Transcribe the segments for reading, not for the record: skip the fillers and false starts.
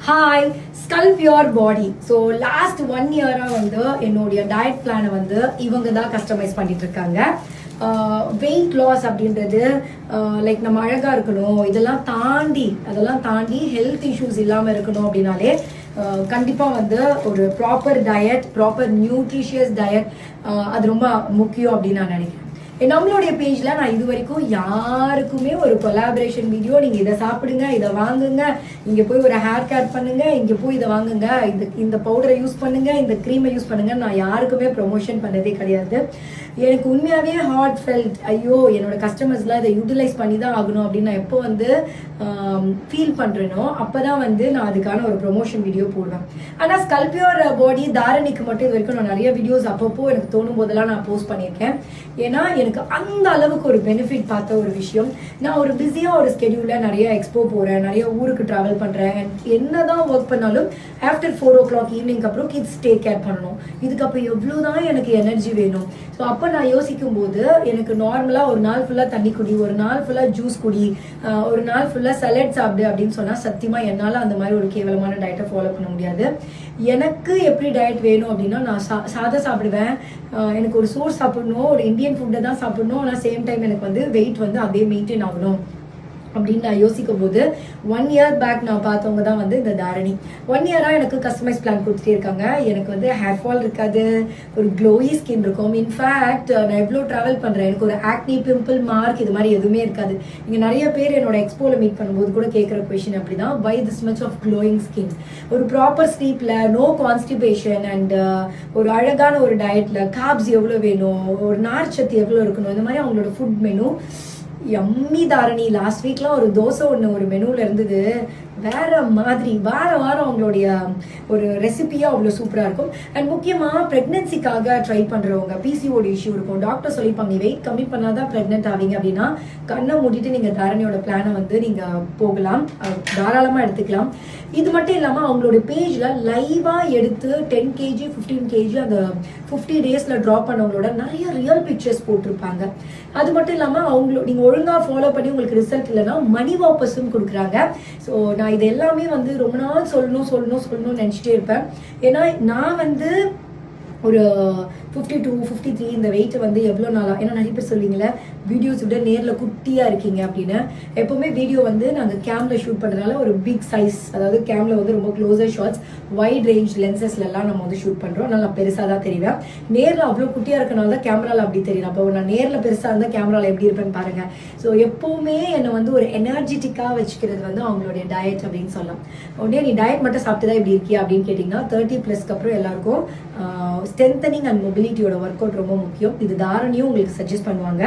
Hi sculpt your body. So last 1 இயராக வந்து என்னுடைய diet பிளானை வந்து இவங்க தான் கஸ்டமைஸ் பண்ணிட்டு இருக்காங்க. வெயிட் லாஸ் அப்படின்றது லைக் நம்ம அழகாக இருக்கணும், அதெல்லாம் தாண்டி ஹெல்த் இஷ்யூஸ் இல்லாமல் இருக்கணும் அப்படின்னாலே கண்டிப்பாக வந்து ஒரு proper diet, proper nutritious diet அது ரொம்ப முக்கியம் அப்படின்னு நான் நினைக்கிறேன். நம்மளுடைய பேஜில் நான் இது வரைக்கும் யாருக்குமே ஒரு கொலாபரேஷன் வீடியோ நீங்கள் இதை சாப்பிடுங்க, இதை வாங்குங்க, இங்கே போய் ஒரு ஹேர் கேர் பண்ணுங்க, இங்கே போய் இதை வாங்குங்க, இந்த பவுடரை யூஸ் பண்ணுங்க, இந்த க்ரீமை யூஸ் பண்ணுங்க, நான் யாருக்குமே ப்ரொமோஷன் பண்ணதே கிடையாது. எனக்கு உண்மையாகவே ஹார்ட் ஃபெல்ட், ஐயோ என்னோட கஸ்டமர்ஸ்லாம் இதை யூட்டிலைஸ் பண்ணி தான் ஆகணும் அப்படின்னு நான் எப்போ வந்து ஃபீல் பண்ணுறேனோ அப்போ தான் வந்து நான் அதுக்கான ஒரு ப்ரொமோஷன் வீடியோ போடுவேன். ஆனால் ஸ்கல்ப் யுவர் பாடி தாரணிக்கு மட்டும் இது வரைக்கும் நான் நிறைய வீடியோஸ் அப்பப்போ எனக்கு தோணும் போதெல்லாம் நான் போஸ்ட் பண்ணியிருக்கேன். ஏன்னா எனக்கு அந்த அளவுக்கு ஒரு பெனிஃபிட் பார்த்த ஒரு விஷயம். நான் ஒரு பிஸியாக ஒரு ஸ்கெடியூலில் நிறைய எக்ஸ்போ போகிறேன், நிறைய ஊருக்கு ட்ராவல் பண்ணுறேன். என்ன தான் ஒர்க் பண்ணாலும் ஆஃப்டர் 4 o'clock ஈவினிங்க்கு அப்புறம் கிட்ஸ் டேக் கேர் பண்ணணும். இதுக்கப்புறம் எவ்வளோ தான் எனக்கு எனர்ஜி வேணும். ஸோ அப்போ நான் யோசிக்கும் போது எனக்கு நார்மலாக ஒரு நாள் ஃபுல்லாக தண்ணி குடி, ஒரு நாள் ஃபுல்லாக ஜூஸ் குடி, ஒரு நாள் ஃபுல்லாக சலட் சாப்பிடு அப்படின்னு சொன்னால் சத்தியமாக என்னால் அந்த மாதிரி ஒரு கேவலமான டயட்டை ஃபாலோ பண்ண முடியாது. எனக்கு எப்படி டயட் வேணும் அப்படின்னா நான் சாதம் சாப்பிடுவேன், எனக்கு ஒரு சோறு சாப்பிடணும், ஒரு இந்தியன் ஃபுட்டை தான் சாப்பிடணும், ஆனால் சேம் டைம் எனக்கு வந்து வெயிட் வந்து அதே மெயின்டைன் ஆகணும் அப்படின்னு நான் யோசிக்கும் போது 1 year பேக் நான் பார்த்தவங்க தான் வந்து இந்த தாரணி. 1 year எனக்கு கஸ்டமைஸ் பிளான் கொடுத்துட்டே இருக்காங்க. எனக்கு வந்து ஹேர் ஃபால் இருக்காது, ஒரு க்ளோயி ஸ்கின் இருக்கும். இன்ஃபேக்ட் நான் எவ்வளோ ட்ராவல் பண்ணுறேன், எனக்கு ஒரு ஆக்னி, பிம்பிள், மார்க் இது மாதிரி எதுவுமே இருக்காது. இங்கே நிறைய பேர் என்னோட எக்ஸ்போவில் மீட் பண்ணும்போது கூட கேட்குற கொஷின் அப்படி தான், why this much of glowing skin. ஒரு ப்ராப்பர் ஸ்லீப்பில், நோ கான்ஸ்டிபேஷன் அண்ட் ஒரு அழகான ஒரு டயட்டில் கார்ப்ஸ் எவ்வளோ வேணும், ஒரு நார்ச்சத்து எவ்வளோ இருக்கணும், இந்த மாதிரி அவங்களோட ஃபுட் மெனு எம்மி தாரணி. லாஸ்ட் வீக்லாம் ஒரு தோசை ஒன்று ஒரு மெனுவில் இருந்தது, வேற மாதிரி வாரம் அவங்களுடைய ஒரு ரெசிபியாக அவ்வளோ சூப்பராக இருக்கும். அண்ட் முக்கியமாக ப்ரெக்னென்சிக்காக ட்ரை பண்ணுறவங்க, பிசிஓடி இஷ்யூ இருக்கும், டாக்டர் சொல்லிப்பாங்க நீ வெயிட் கம்மி பண்ணால் தான் ப்ரெக்னென்ட் ஆவீங்க அப்படின்னா கண்ணை மூடிட்டு நீங்கள் தாரணியோட பிளானை வந்து நீங்கள் போகலாம், தாராளமாக எடுத்துக்கலாம். இது மட்டும் இல்லாமல் அவங்களோட பேஜில் லைவாக எடுத்து 10 kg 15 kg அந்த 50 days ட்ராப் பண்ணவங்களோட நிறைய ரியல் பிக்சர்ஸ் போட்டிருப்பாங்க. அது மட்டும் இல்லாமல் அவங்களோட நீங்கள் ஒழுங்காக ஃபாலோ பண்ணி உங்களுக்கு ரிசல்ட் இல்லைன்னா மணி வாபஸும் கொடுக்குறாங்க. ஸோ நான் இது எல்லாமே வந்து ரொம்ப நாள் சொல்லணும்னு நினச்சிட்டே இருப்பேன். ஏன்னா நான் வந்து ஒரு 52 53 இந்த வெயிட் வந்து எவ்வளோ நாளாக, ஏன்னா நிறைய பேர் சொல்லுவீங்களே வீடியோஸ் விட நேரில் குட்டியாக இருக்கீங்க அப்படின்னு. எப்போவுமே வீடியோ வந்து நாங்கள் கேமில் ஷூட் பண்ணுறதுனால ஒரு பிக் சைஸ், அதாவது கேமில் வந்து ரொம்ப க்ளோசர் ஷாட்ஸ், வைட் ரேஞ்ச் லென்சஸ்லாம் நம்ம வந்து ஷூட் பண்ணுறோம். அதனால் நான் பெருசாக தான் தெரிவேன். நேரில் அவ்வளோ குட்டியாக இருக்கனால தான் கேமராவில் அப்படி தெரியும். அப்போ நான் நேரில் பெருசாக இருந்தால் கேமராவில் எப்படி இருப்பேன்னு பாருங்கள். ஸோ எப்போவுமே என்னை வந்து ஒரு எனர்ஜெட்டிக்காக வச்சுக்கிறது வந்து அவங்களுடைய டயட் அப்படின்னு சொல்லலாம். உடனே நீ டயட் மட்டும் சாப்பிட்டு தான் இப்படி இருக்கியா அப்படின்னு கேட்டிங்கன்னா 30+ அப்புறம் எல்லாருக்கும் ஸ்ட்ரென்தனிங் அண்ட் மொபிலிட்டியோட ஒர்க் அவுட் ரொம்ப முக்கியம். இது தாரணியும் உங்களுக்கு சஜஸ்ட் பண்ணுவாங்க.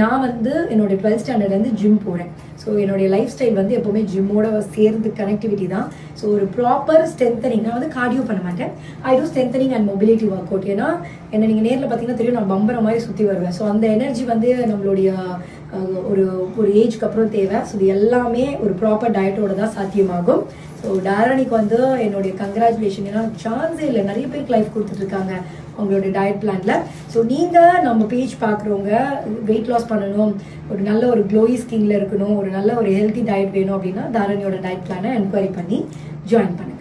நான் வந்து என்னோட 12th ஸ்டாண்டர்ட்லேருந்து ஜிம் போகிறேன். ஸோ என்னுடைய லைஃப் ஸ்டைல் வந்து எப்போவுமே ஜிம்மோட சேர்ந்து கனெக்டிவிட்டி தான். ஸோ ஒரு ப்ராப்பர் ஸ்ட்ரென்தனிங், நான் வந்து கார்டியோ பண்ண மாட்டேன், I do strengthening and mobility work out என்ன நீங்கள் நேரில் பார்த்தீங்கன்னா தெரியும், நான் பம்பர மாதிரி சுற்றி வருவேன். ஸோ அந்த எனர்ஜி வந்து நம்மளுடைய ஒரு ஏஜ்க்கு அப்புறம் தேவை. ஸோ இது எல்லாமே ஒரு ப்ராப்பர் டயட்டோட தான் சாத்தியமாகும். ஸோ தாரணிக்கு வந்து என்னுடைய கங்க்ராச்சுலேஷன். ஏன்னா சான்ஸே இல்லை, நிறைய பேருக்கு லைஃப் கொடுத்துட்ருக்காங்க அவங்களுடைய டயட் பிளானில். ஸோ நீங்கள் நம்ம பேஜ் பார்க்குறவங்க வெயிட் லாஸ் பண்ணணும், ஒரு நல்ல ஒரு க்ளோயி ஸ்கின்ல இருக்கணும், ஒரு நல்ல ஒரு ஹெல்த்தி டயட் வேணும் அப்படின்னா தாரணியோட டயட் பிளானை என்கொயரி பண்ணி ஜாயின் பண்ணுங்கள்.